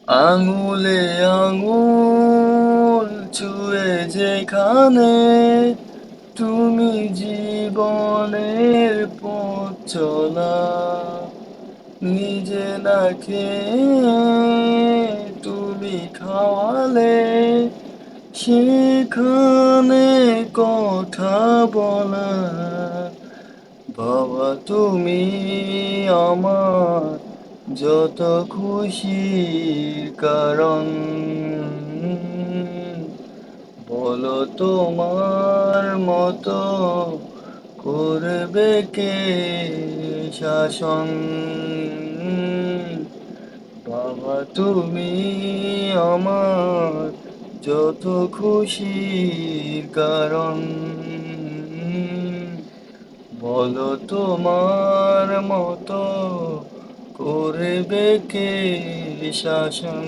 আঙুলে আঙুল ছুঁয়ে যেখানে তুমি জীবনের পথ চলা, নিজে না খেয়ে তুমি খাওয়ালে, সেখানে কথা বলা। বাবা তুমি আমার যত খুশির কারণ, বলো তোমার মতো করবে কে শাসন। বাবা তুমি আমার যত খুশির কারণ, বলো তোমার মতো করবে কে শাসন।